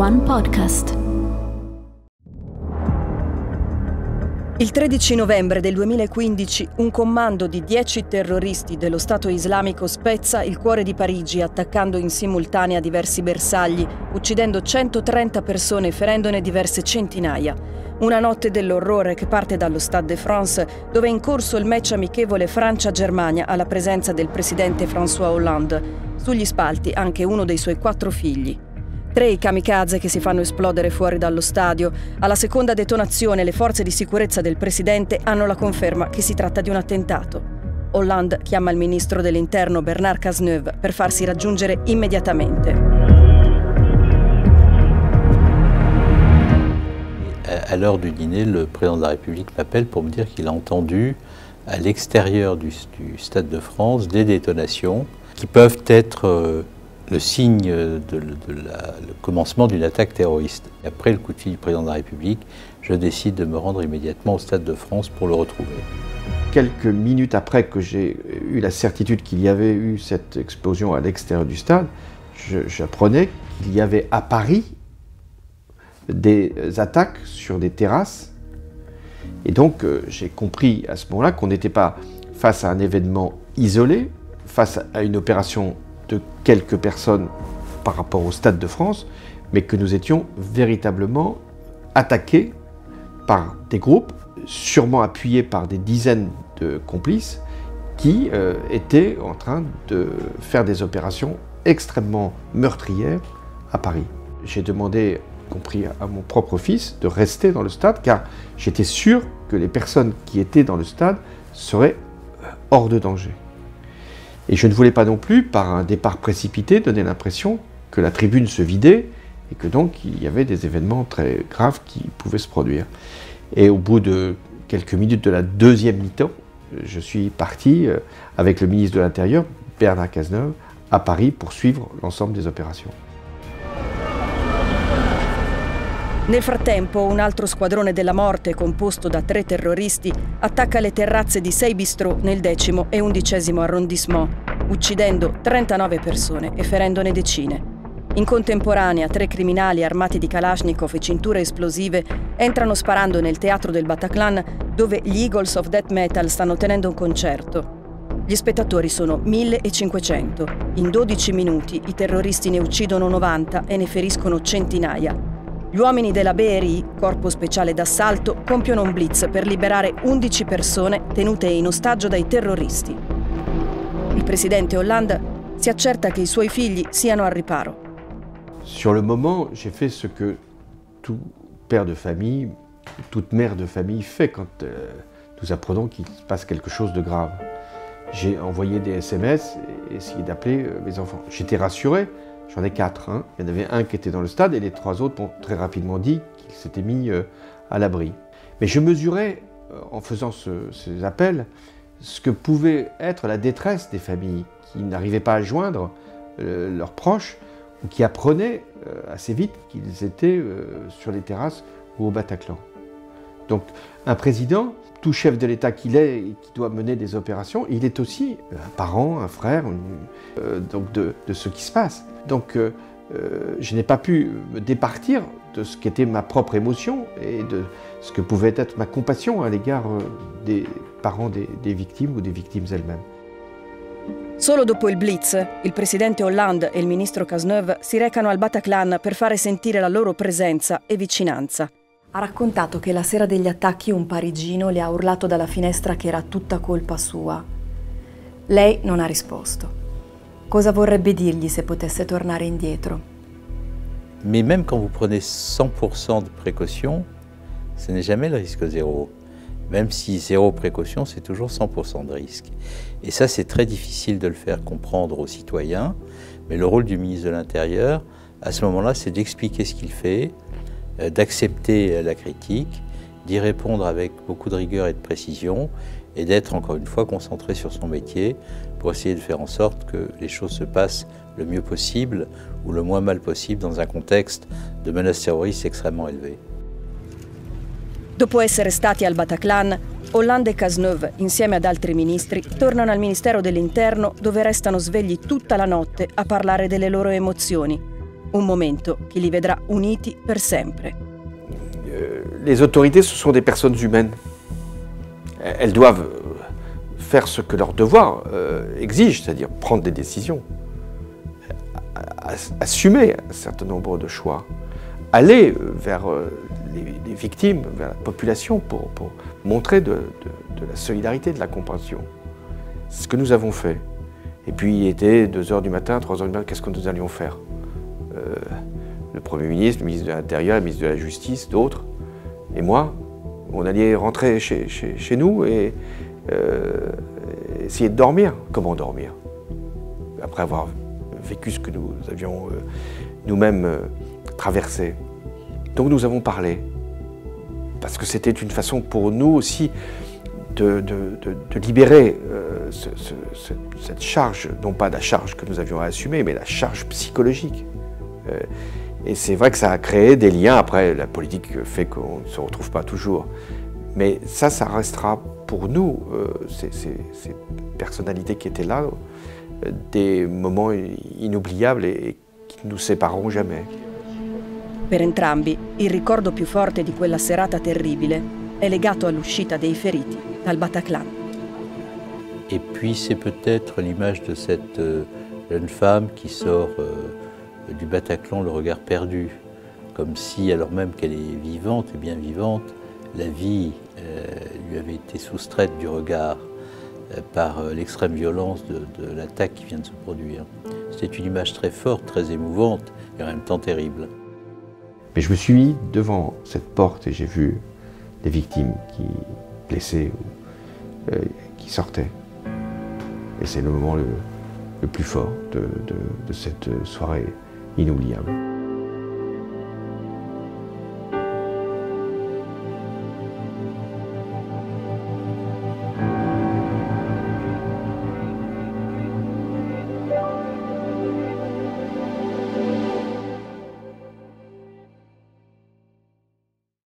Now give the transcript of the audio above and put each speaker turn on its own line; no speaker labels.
One Podcast.
Il 13 novembre del 2015 un comando di 10 terroristi dello Stato islamico spezza il cuore di Parigi attaccando in simultanea diversi bersagli, uccidendo 130 persone e ferendone diverse centinaia. Una notte dell'orrore che parte dallo Stade de France, dove è in corso il match amichevole Francia-Germania alla presenza del presidente François Hollande. Sugli spalti anche uno dei suoi 4 figli. 3 i kamikaze che si fanno esplodere fuori dallo stadio. Alla seconda detonazione le forze di sicurezza del presidente hanno la conferma che si tratta di un attentato. Hollande chiama il ministro dell'Interno Bernard Cazeneuve per farsi raggiungere immediatamente.
À l'heure du dîner, le président de la République m'appelle pour me dire qu'il a entendu à l'extérieur du Stade de France des détonations qui peuvent être le signe le commencement d'une attaque terroriste. Et après le coup de fil du président de la République, je décide de me rendre immédiatement au Stade de France pour le retrouver.
Quelques minutes après que j'ai eu la certitude qu'il y avait eu cette explosion à l'extérieur du stade, j'apprenais qu'il y avait à Paris des attaques sur des terrasses. Et donc j'ai compris à ce moment-là qu'on n'était pas face à un événement isolé, face à une opération de quelques personnes par rapport au Stade de France, mais que nous étions véritablement attaqués par des groupes, sûrement appuyés par des dizaines de complices, qui étaient en train de faire des opérations extrêmement meurtrières à Paris. J'ai demandé, y compris à mon propre fils, de rester dans le stade, car j'étais sûr que les personnes qui étaient dans le stade seraient hors de danger. Et je ne voulais pas non plus, par un départ précipité, donner l'impression que la tribune se vidait et que donc il y avait des événements très graves qui pouvaient se produire. Et au bout de quelques minutes de la deuxième mi-temps, je suis parti avec le ministre de l'Intérieur, Bernard Cazeneuve, à Paris pour suivre l'ensemble des opérations.
Nel frattempo, un altro squadrone della morte, composto da 3 terroristi, attacca le terrazze di 6 bistrò nel 10° e 11° arrondissement, uccidendo 39 persone e ferendone decine. In contemporanea, 3 criminali armati di Kalashnikov e cinture esplosive entrano sparando nel teatro del Bataclan, dove gli Eagles of Death Metal stanno tenendo un concerto. Gli spettatori sono 1500. In 12 minuti i terroristi ne uccidono 90 e ne feriscono centinaia. Gli uomini della BRI, corpo speciale d'assalto, compiono un blitz per liberare 11 persone tenute in ostaggio dai terroristi. Il presidente Hollande si accerta che i suoi figli siano al riparo.
Sur le moment, j'ai fait ce que tout père de famille, toute mère de famille fait quand nous apprenons qu'il se passe quelque chose de grave. J'ai envoyé des SMS et essayé d'appeler mes enfants. J'étais rassuré. J'en ai 4. Hein. Il y en avait un qui était dans le stade et les 3 autres m'ont très rapidement dit qu'ils s'étaient mis à l'abri. Mais je mesurais, en faisant ces appels, ce que pouvait être la détresse des familles qui n'arrivaient pas à joindre leurs proches ou qui apprenaient assez vite qu'ils étaient sur les terrasses ou au Bataclan. Donc un président, tout chef de l'État qu'il est et qui doit mener des opérations, il est aussi un parent, un frère donc de ce qui se passe. Donc je n'ai pas pu me départir de ce qu'était ma propre émotion et de ce que pouvait être ma compassion à l'égard des parents des victimes ou des victimes elles-mêmes.
Solo dopo il blitz, il presidente Hollande e il ministro Cazeneuve si recano al Bataclan per fare sentire la loro presenza e vicinanza.
Ha raccontato che la sera degli attacchi un parigino le ha urlato dalla finestra che era tutta colpa sua. Lei non ha risposto. Cosa vorrebbe dirgli se potesse tornare indietro?
Mais même quand vous prenez 100% de précaution, ce n'est jamais le risque zéro. Même si 0 précaution, c'est toujours 100% de risque. Et ça, c'est très difficile de le faire comprendre aux citoyens. Mais le rôle du ministre de l'Intérieur, à ce moment-là, c'est d'expliquer ce qu'il fait, d'accepter la critique, d'y répondre avec beaucoup de rigueur et de précision, et d'être encore une fois concentré sur son métier pour essayer de faire en sorte que les choses se passent le mieux possible ou le moins mal possible dans un contexte de menace terroriste extrêmement élevé.
Dopo essere stati al Bataclan, Hollande e Cazeneuve, insieme ad altri ministri, tornano al Ministero dell'Interno dove restano svegli tutta la notte a parlare delle loro emozioni. Un momento che li vedrà uniti per sempre.
Les autorités, ce sont des personnes humaines. Elles doivent faire ce que leur devoir exige, c'est-à-dire prendre des décisions, assumer un certain nombre de choix, aller vers les victimes, vers la population pour montrer de la solidarité, de la compréhension. C'est ce que nous avons fait. Et puis il était 2 h du matin, 3 h du matin, qu'est-ce que nous allions faire? Le Premier ministre, le ministre de l'Intérieur, le ministre de la Justice, d'autres, et moi, on allait rentrer chez nous et essayer de dormir. Comment dormir? Après avoir vécu ce que nous avions nous-mêmes traversé. Donc nous avons parlé, parce que c'était une façon pour nous aussi de libérer cette charge, non pas la charge que nous avions à assumer, mais la charge psychologique. Et c'est vrai que ça a créé des liens. Après, la politique fait qu'on ne se retrouve pas toujours. Mais ça restera pour nous, ces personnalités qui étaient là, des moments inoubliables et qui ne nous sépareront jamais.
Per entrambi, il ricordo più forte di quella serata terribile è legato all'uscita dei feriti dal Bataclan.
Et puis c'est peut-être l'image de cette jeune femme qui sort du Bataclan, le regard perdu, comme si, alors même qu'elle est vivante et bien vivante, la vie lui avait été soustraite du regard par l'extrême violence de l'attaque qui vient de se produire. C'est une image très forte, très émouvante et en même temps terrible.
Mais je me suis mis devant cette porte et j'ai vu des victimes blessées ou qui sortaient. Et c'est le moment le plus fort de cette soirée inoubliable.